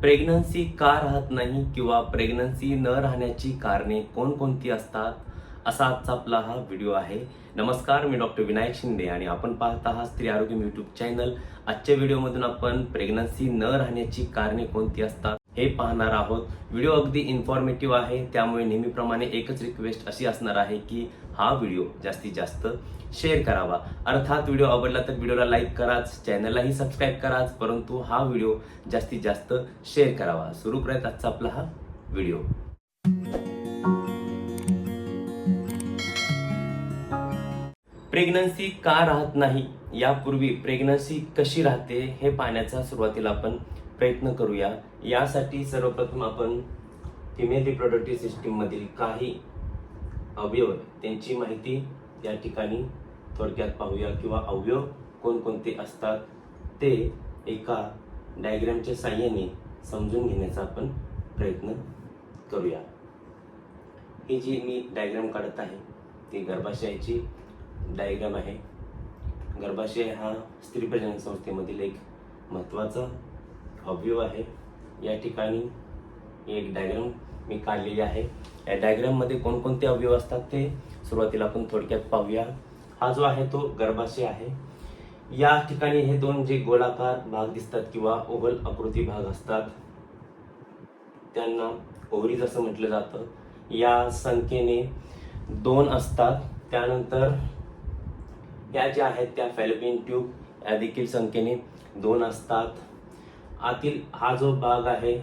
Pregnancy का राहत नाही किंवा प्रेग्नन्सी न राहण्याची कारणे कोणकोणती असतात, असा आजचा आपला हा व्हिडिओ आहे. नमस्कार, मी डॉक्टर विनायक शिंदे आणि आपण पाहत आहात स्त्री आरोग्य यूट्यूब चॅनल. आजच्या व्हिडिओमधून आपण प्रेग्नन्सी न राहण्याची कारणे कोणती असतात हे पाहणार आहोत. व्हिडिओ अगदी इन्फॉर्मेटिव्ह आहे, त्यामुळे नेहमीप्रमाणे एकच रिक्वेस्ट अशी असणार आहे की हा व्हिडिओ जास्तीत जास्त शेअर करावा. अर्थात व्हिडिओ आवडला तर व्हिडिओला लाईक कराच, चॅनललाही सबस्क्राईब कराच, परंतु हा व्हिडिओ जास्तीत जास्त शेअर करावा. सुरू करत आजचा आपला हा व्हिडिओ. प्रेग्नन्सी का राहत नाही, यापूर्वी प्रेग्नन्सी कशी राहते हे पाहण्याचा सुरुवातीला आपण प्रयत्न करूया. यासाठी सर्वप्रथम आपण फिमेल रिप्रोडक्टिव्ह सिस्टीम मधील काही अवयव त्यांची माहिती या ठिकाणी थोडक्यात पाहूया, किंवा अवयव कोणकोणते असतात ते एका डायग्रामच्या साहाय्याने समजून घेण्याचा आपण प्रयत्न करूया. ही जी मी डायग्राम काढत आहे ती गर्भाशयाची डायग्राम आहे. गर्भाशय हा स्त्री प्रजनन संस्थेमधील एक महत्त्वाचा अवयव आहे. या ठिकाणी एक डायग्राम मी काढलेली आहे. या डायग्राम मध्ये कोणकोणते अवयव असतात ते सुरुवातीला आपण थोडक्यात पाहूया. हा जो आहे तो गर्भाशय आहे. या ठिकाणी हे दोन जे गोलाकार भाग दिसतात किंवा ओव्हल आकृती भाग असतात त्यांना ओव्हरीज असं म्हटलं जातं. या संख्येने 2 असतात. त्यानंतर या ज्या आहेत त्या फॅलोपियन ट्यूब या देखील संख्येने 2 असतात. आतील हा जो भाग आहे,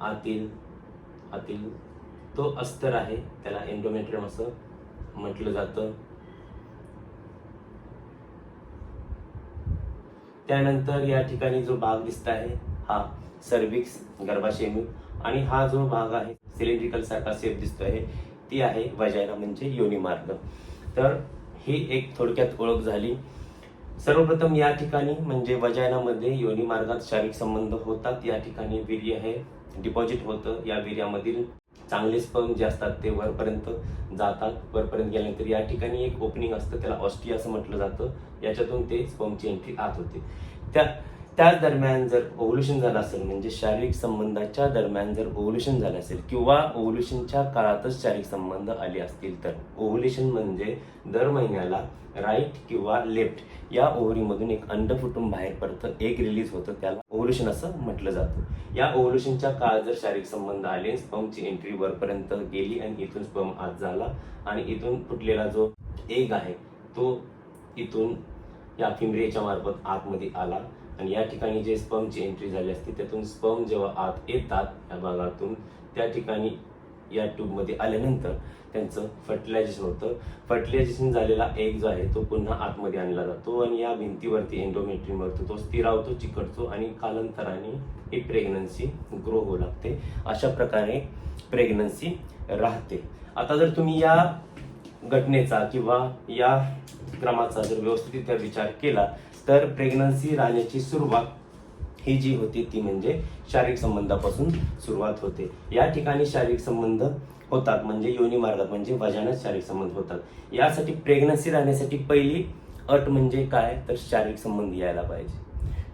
आतील तो अस्तर आहे, त्याला एंडोमेट्रियम असं म्हटलं जातं. त्यानंतर या ठिकाणी जो भाग दिसत आहे हा सर्विक्स गर्भाशय, आणि हा जो भाग आहे सिलेंड्रिकल सारखा शेप दिसतो आहे ती आहे वजायना म्हणजे योनी मार्ग. तर ही एक थोडक्यात ओळख झाली. सर्वप्रथम या ठिकाणी म्हणजे वजायनामध्ये योनी मार्गात शारीरिक संबंध होतात. या ठिकाणी वीर्य हे डिपॉझिट होतं. या वीर्यामधील चांगले स्पर्म जे असतात ते वरपर्यंत जातात. वरपर्यंत गेल्यानंतर या ठिकाणी एक ओपनिंग असतं, त्याला ऑस्टिया असं म्हटलं जातं. याच्यातून ते स्पर्मची एंट्री आत होते. त्याच दरम्यान जर ओव्ह्युलेशन झालं असेल, म्हणजे शारीरिक संबंधाच्या दरम्यान जर ओव्ह्युलेशन झालं असेल किंवा ओव्ह्युलेशनच्या काळातच शारीरिक संबंध आले असतील तर ओव्ह्युलेशन म्हणजे दर महिन्याला राईट किंवा लेफ्ट या ओव्हरीमधून एक अंड फुटून बाहेर पडतं, एक रिलीज होतं, त्याला ओव्ह्युलेशन असं म्हटलं जातं. या ओव्ह्युलेशनच्या काळात जर शारीरिक संबंध आले, स्पर्मची एंट्री वरपर्यंत गेली आणि इथून स्पर्म आत झाला आणि इथून फुटलेला जो एग आहे तो इथून या फिमरेच्या मार्फत आतमध्ये आला आणि या ठिकाणी जे स्पर्मची एंट्री झाली असते त्यातून स्पर्म जेव्हा आत येतात या भागातून, त्या ठिकाणी या ट्यूबमध्ये आल्यानंतर त्यांचं फर्टिलायझेशन होतं. फर्टिलायझेशन झालेला एग जो आहे तो पुन्हा आतमध्ये आणला जातो आणि या भिंतीवरती एंडोमेट्रियमवरती तो स्थिरावतो, चिकटतो आणि कालांतराने ही प्रेग्नन्सी ग्रो होऊ लागते. अशा प्रकारे प्रेग्नन्सी राहते. आता जर तुम्ही या घटनेचा किंवा या क्रमाचा जर व्यवस्थितरित्या विचार केला तर प्रेग्नन्सी राहण्याची सुरुवात ही जी होती ती म्हणजे शारीरिक संबंधापासून सुरुवात होते. या ठिकाणी शारीरिक संबंध होतात म्हणजे योनी मार्गात म्हणजे वजानात शारीरिक संबंध होतात. यासाठी प्रेग्नन्सी राहण्यासाठी पहिली अट म्हणजे काय तर शारीरिक संबंध यायला पाहिजे.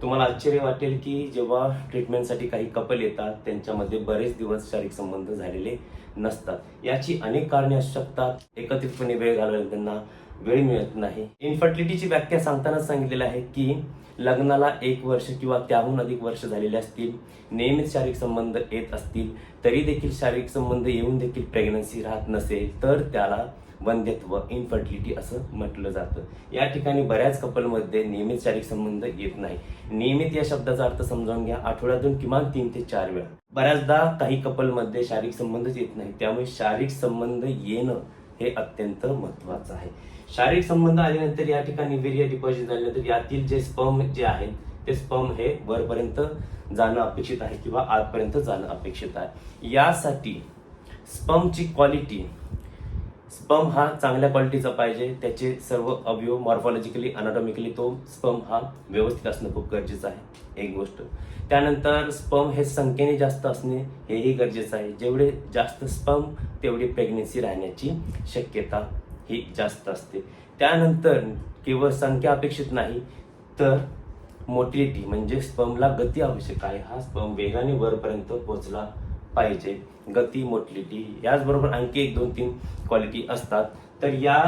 तुम्हाला आश्चर्य वाटेल की जेव्हा ट्रीटमेंटसाठी काही कपल येतात त्यांच्यामध्ये बरेच दिवस शारीरिक संबंध झालेले नसतात. याची अनेक कारणे असू शकतात. एकत्रितपणे वेळ घालवायला त्यांना वेळ मिळत नाही. इन्फर्टिलिटीची व्याख्या सांगताना सांगितलेलं आहे की लग्नाला 1 वर्ष किंवा त्याहून अधिक वर्ष झालेले असतील, नियमित शारीरिक संबंध येत असतील तरी देखील शारीरिक संबंध येऊन देखील प्रेग्नन्सी राहत नसेल तर त्याला वंध्यत्व इन्फर्टिलिटी असं म्हटलं जातं. या ठिकाणी बऱ्याच कपलमध्ये नियमित शारीरिक संबंध येत नाही. नियमित या शब्दाचा अर्थ समजावून घ्या, आठवड्यातून किमान 3 ते 4 वेळा. बऱ्याचदा काही कपलमध्ये शारीरिक संबंधच येत नाही, त्यामुळे शारीरिक संबंध येणं हे अत्यंत महत्वाचं आहे. शारीरिक संबंध आल्यानंतर या ठिकाणी वीर्य डिपॉझिट झाल्यानंतर यातील जे स्पर्म जे आहेत ते स्पर्म हे वरपर्यंत जाणं अपेक्षित आहे किंवा आतपर्यंत जाणं अपेक्षित आहे. यासाठी स्पर्मची क्वालिटी, स्पर्म हा चांगल्या क्वालिटीचा पाहिजे. त्याचे सर्व अवयव मॉर्फॉलॉजिकली अनाटॉमिकली तो स्पर्म हा व्यवस्थित असणं खूप गरजेचं आहे, एक गोष्ट. त्यानंतर स्पर्म हे संख्येने जास्त असणे हेही गरजेचं आहे. जेवढे जास्त स्पर्म तेवढी प्रेग्नन्सी राहण्याची शक्यता ही जास्त असते. त्यानंतर केवळ संख्या अपेक्षित नाही तर मोटिलिटी म्हणजे स्पर्मला गती आवश्यक आहे. हा स्पर्म वेगाने वरपर्यंत पोहोचला पाहिजे. गती, मोटिलिटी, याचबरोबर आणखी 1, 2, 3 क्वालिटी असतात. तर या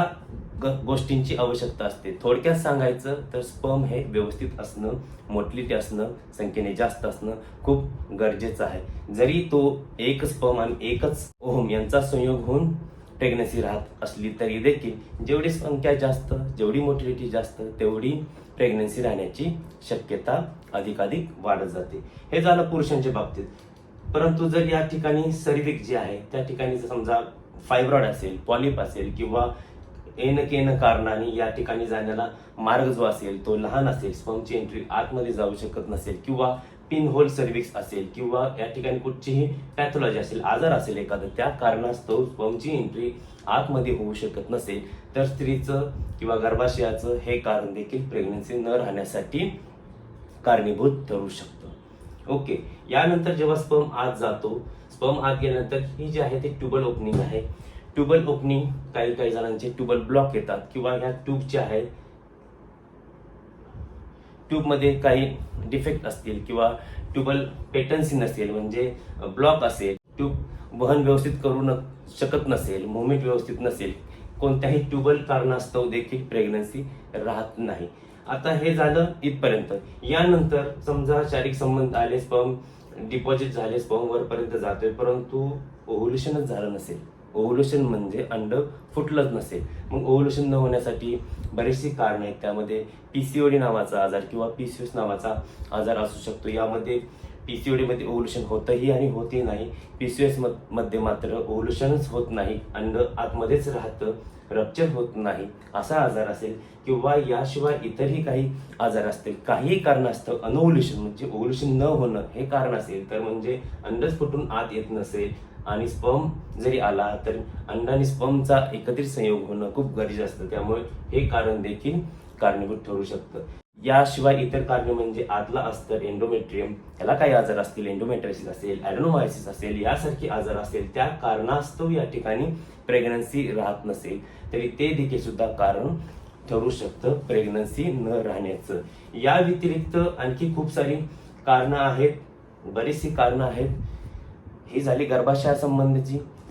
गोष्टींची आवश्यकता असते. थोडक्यात सांगायचं तर स्पर्म हे व्यवस्थित असणं, मोटिलिटी असणं, संख्येने जास्त असणं खूप गरजेचं आहे. जरी तो एक स्पर्म आणि एकच ओव्हम यांचा संयोग होऊन प्रेग्नन्सी राहत असली तरी देखील जेवढी संख्या जास्त, जेवढी मोटिलिटी जास्त, तेवढी प्रेग्नन्सी राहण्याची शक्यता अधिकाधिक वाढत जाते. हे झालं पुरुषांच्या बाबतीत. परंतु जर या ठिकाणी सर्व्हिक्स जे आहे त्या ठिकाणी जर समजा फायब्रॉइड असेल, पॉलिप असेल किंवा केन कारणाने या ठिकाणी जाण्याला मार्ग जो असेल तो लहान असेल, स्पर्मची एंट्री आतमध्ये जाऊ शकत नसेल किंवा पिन होल सर्व्हिक्स असेल किंवा या ठिकाणी कुठचीही पॅथॉलॉजी असेल, आजार असेल एखादं, त्या कारणास्तव स्पर्मची एंट्री आतमध्ये होऊ शकत नसेल तर स्त्रीचं किंवा गर्भाशयाचं हे कारण देखील प्रेग्नन्सी न राहण्यासाठी कारणीभूत ठरू शकतं. ओके, यानंतर जेव्हा स्पर्म आत जातो, स्पर्म आत गेल्यानंतर ही जी आहे ती ट्यूबल ओपनिंग आहे. ट्यूबल ओपनिंग काही जणांचे ट्यूबल ब्लॉक येतात किंवा ह्या ट्यूबचे आहे ट्यूबमध्ये काही डिफेक्ट असतील किंवा ट्यूबल पेटन्सी नसेल म्हणजे ब्लॉक असेल, ट्यूब वहन व्यवस्थित करू शकत नसेल, मुवमेंट व्यवस्थित नसेल, कोणत्याही ट्यूबल कारणास्तव देखील प्रेग्नन्सी राहत नाही. आता हे झालं इथपर्यंत. यानंतर समजा शारीरिक संबंध आले, स्पर्म डिपॉझिट झाले, स्पर्म वरपर्यंत जातोय परंतु ओव्ह्युलेशनच झालं नसेल. ओव्ह्युलेशन म्हणजे अंड फुटलंच नसेल. मग ओव्ह्युलेशन न होण्यासाठी बरेचशी कारण आहेत. त्यामध्ये पीसीओडी नावाचा आजार किंवा पीसीओएस नावाचा आजार असू शकतो. यामध्ये पीसीओडी मध्ये ओव्ह्युलेशन होतही आणि होतही नाही. पीसीओएस मध्ये मात्र ओव्ह्युलेशनच होत नाही, अंड आतमध्येच राहतं, रप्चर होत नाही असा आजार असेल किंवा याशिवाय इतरही काही आजार असतील. काहीही कारणास्तव अनओव्ह्युलेशन म्हणजे ओव्ह्युलेशन न होणं हे कारण असेल तर म्हणजे अंडच फुटून आत येत नसेल आणि स्पर्म जरी आला तर अंड आणि स्पर्मचा एकत्रित संयोग होणं खूप गरजेचं असतं. त्यामुळे हे कारण देखील कारणीभूत ठरू शकतं. याशिवाय इतर कारणे म्हणजे आतला अस्तर एंडोमेट्रियम, याला काही आजार असतील, एंडोमेट्रियोसिस असेल, ॲडेनोमायोसिस असेल, यासारखे आजार असेल, त्या कारणास्तव या ठिकाणी प्रेग्नन्सी राहत नसेल तरी ते देखील सुद्धा कारण ठरू शकतं प्रेग्नन्सी न राहण्याचं. या व्यतिरिक्त आणखी खूप सारी कारणं आहेत, बरीचशी कारणं आहेत. ही झाली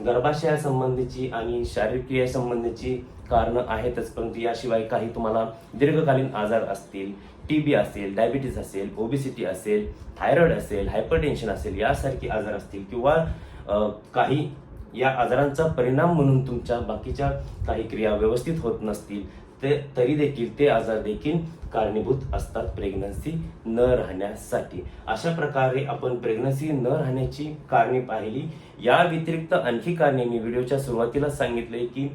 गर्भाशयासंबंधीची आणि शारीरिक क्रियासंबंधीची कारणं आहेतच. परंतु याशिवाय काही तुम्हाला दीर्घकालीन आजार असतील, टीबी असेल, डायबिटीस असेल, ओबेसिटी असेल, थायरॉइड असेल, हायपरटेन्शन असेल, यासारखे आजार असतील किंवा काही या आजारांचा परिणाम म्हणून तुमच्या बाकीच्या काही क्रिया व्यवस्थित होत नसतील तरी देखील ते आजार देखील कारणीभूत असतात प्रेग्नन्सी न राहण्यासाठी. अशा प्रकारे आपण प्रेग्नन्सी न राहण्याची कारणे पाहिली. या व्यतिरिक्त आणखी कारणे मी व्हिडिओच्या सुरुवातीला सांगितले की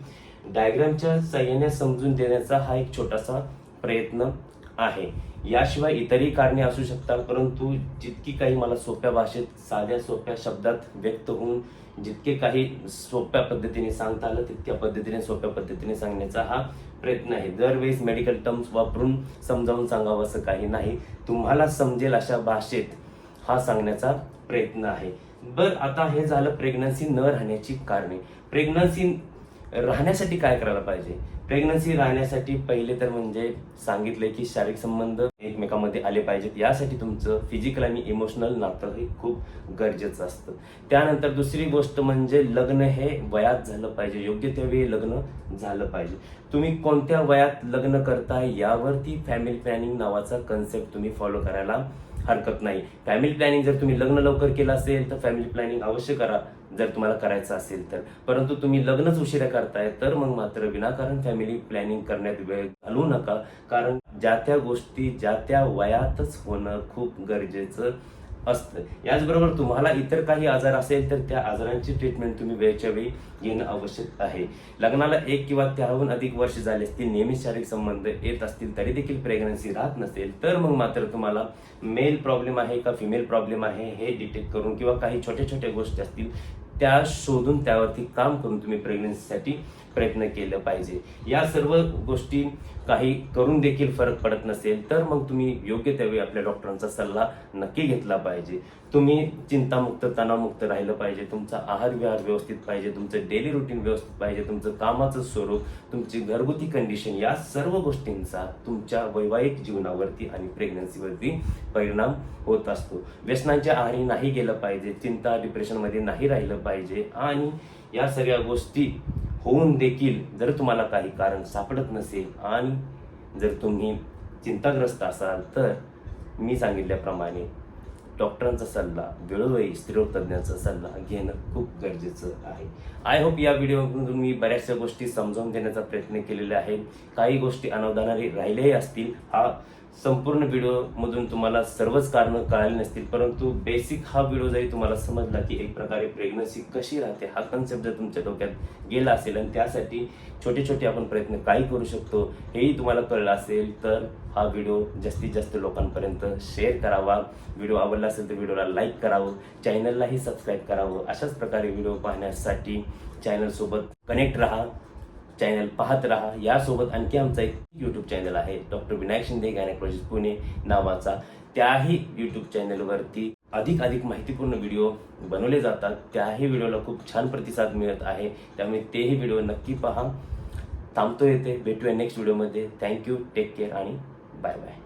डायग्रामच्या साहाय्याने समजून देण्याचा हा एक छोटासा प्रयत्न आहे. याशिवाय इतरही कारणे असू शकतात, परंतु जितकी काही मला सोप्या भाषेत साध्या सोप्या शब्दात व्यक्त होऊन जितके काही सोप्या पद्धतीने सांगता आलं तितक्या पद्धतीने सोप्या पद्धतीने सांगण्याचा हा प्रयत्न आहे. दरवेळेस मेडिकल टर्म्स वापरून समजावून सांगावं असं काही नाही, तुम्हाला समजेल अशा भाषेत हा सांगण्याचा प्रयत्न आहे. आता हे झालं प्रेग्नन्सी न राहण्याची कारणे. प्रेग्नन्सी राहण्यासाठी काय करायला पाहिजे? प्रेग्नन्सी राहण्यासाठी पहिले तर म्हणजे सांगितले की शारीरिक संबंध एकमेकांमध्ये आले पाहिजेत. यासाठी तुमचं फिजिकल आणि इमोशनल नातं हे खूप गरजेचं असतं. त्यानंतर दुसरी गोष्ट म्हणजे लग्न हे वयात झालं पाहिजे, योग्य त्यावेळी लग्न झालं पाहिजे. तुम्ही कोणत्या वयात लग्न करताय यावरती फॅमिली प्लॅनिंग नावाचा कन्सेप्ट तुम्ही फॉलो करायला हरकत नाही. फॅमिली प्लॅनिंग जर तुम्ही लग्न लवकर केलं असेल तर फॅमिली प्लॅनिंग अवश्य करा जर तुम्हाला करायचं असेल तर. परंतु तुम्ही लग्नच उशिरा करताय तर मग मात्र विनाकारण फॅमिली प्लॅनिंग करण्यात वेळ घालवू नका, कारण ज्या त्या गोष्टी ज्या त्या वयातच होणं खूप गरजेचं असतं. याचबरोबर तुम्हाला इतर काही आजार असेल तर त्या आजारांची ट्रीटमेंट तुम्ही वेळच्या वेळी घेणं आवश्यक आहे. लग्नाला 1 किंवा त्याहून अधिक वर्ष झाले असतील, नेहमी शारीरिक संबंध येत असतील तरी देखील प्रेग्नन्सी राहत नसेल तर मग मात्र तुम्हाला मेल प्रॉब्लेम आहे का फिमेल प्रॉब्लेम आहे हे डिटेक्ट करून किंवा काही छोट्या छोट्या गोष्टी असतील त्या शोधून त्यावरती काम करून तुम्ही प्रेग्नन्सीसाठी प्रयत्न केलं पाहिजे. या सर्व गोष्टी काही करून देखील फरक पडत नसेल तर मग तुम्ही योग्य त्यावेळी आपल्या डॉक्टरांचा सल्ला नक्की घेतला पाहिजे. तुम्ही चिंतामुक्त, तणावमुक्त राहिलं पाहिजे. तुमचा आहार विहार व्यवस्थित पाहिजे, तुमचं डेली रुटीन व्यवस्थित पाहिजे, तुमचं कामाचं स्वरूप, तुमची घरगुती कंडिशन, या सर्व गोष्टींचा तुमच्या वैवाहिक जीवनावरती आणि प्रेग्नन्सीवरती परिणाम होत असतो. व्यसनांच्या आहारी नाही गेलं पाहिजे, चिंता डिप्रेशनमध्ये नाही राहिलं पाहिजे. आणि या सगळ्या गोष्टी होऊन देखील जर तुम्हाला काही कारण सापडत नसेल आणि जर तुम्ही चिंताग्रस्त असाल तर मी सांगितल्याप्रमाणे डॉक्टरांचा सल्ला, वेळोवेळी स्त्रीरोग तज्ज्ञांचा सल्ला घेणं खूप गरजेचं आहे. आय होप या व्हिडिओमधून मी बऱ्याचशा गोष्टी समजावून देण्याचा प्रयत्न केलेला आहे. काही गोष्टी अनावधानाने राहिल्याही असतील. हा संपूर्ण व्हिडिओमधून तुम्हाला सर्वच कारणं कळाली नसतील, परंतु बेसिक हा व्हिडिओ जरी तुम्हाला समजला की एक प्रकारे प्रेग्नन्सी कशी राहते हा कन्सेप्ट जर तुमच्या डोक्यात गेला असेल आणि त्यासाठी छोटे छोटे आपण प्रयत्न काय करू शकतो हेही तुम्हाला कळलं असेल तर हा व्हिडिओ जास्तीत जास्त लोकांपर्यंत शेअर करावा. व्हिडिओ आवडला असेल तर व्हिडिओला लाईक करावं, चॅनललाही सबस्क्राईब करावं. अशाच प्रकारे व्हिडिओ पाहण्यासाठी चॅनलसोबत कनेक्ट राहा, चॅनल पाहत राहा. यासोबत आणखी आमचा एक यूट्यूब चॅनल आहे डॉक्टर विनायक शिंदे गायनेकोलॉजिस्ट पुणे नावाचा. त्याही यूट्यूब चॅनलवरती अधिक माहितीपूर्ण व्हिडिओ बनवले जातात. त्याही व्हिडिओला खूप छान प्रतिसाद मिळत आहे, त्यामुळे तेही व्हिडिओ नक्की पहा. थांबतो येते, भेटूया नेक्स्ट व्हिडिओमध्ये. थँक्यू, टेक केअर आणि बाय बाय.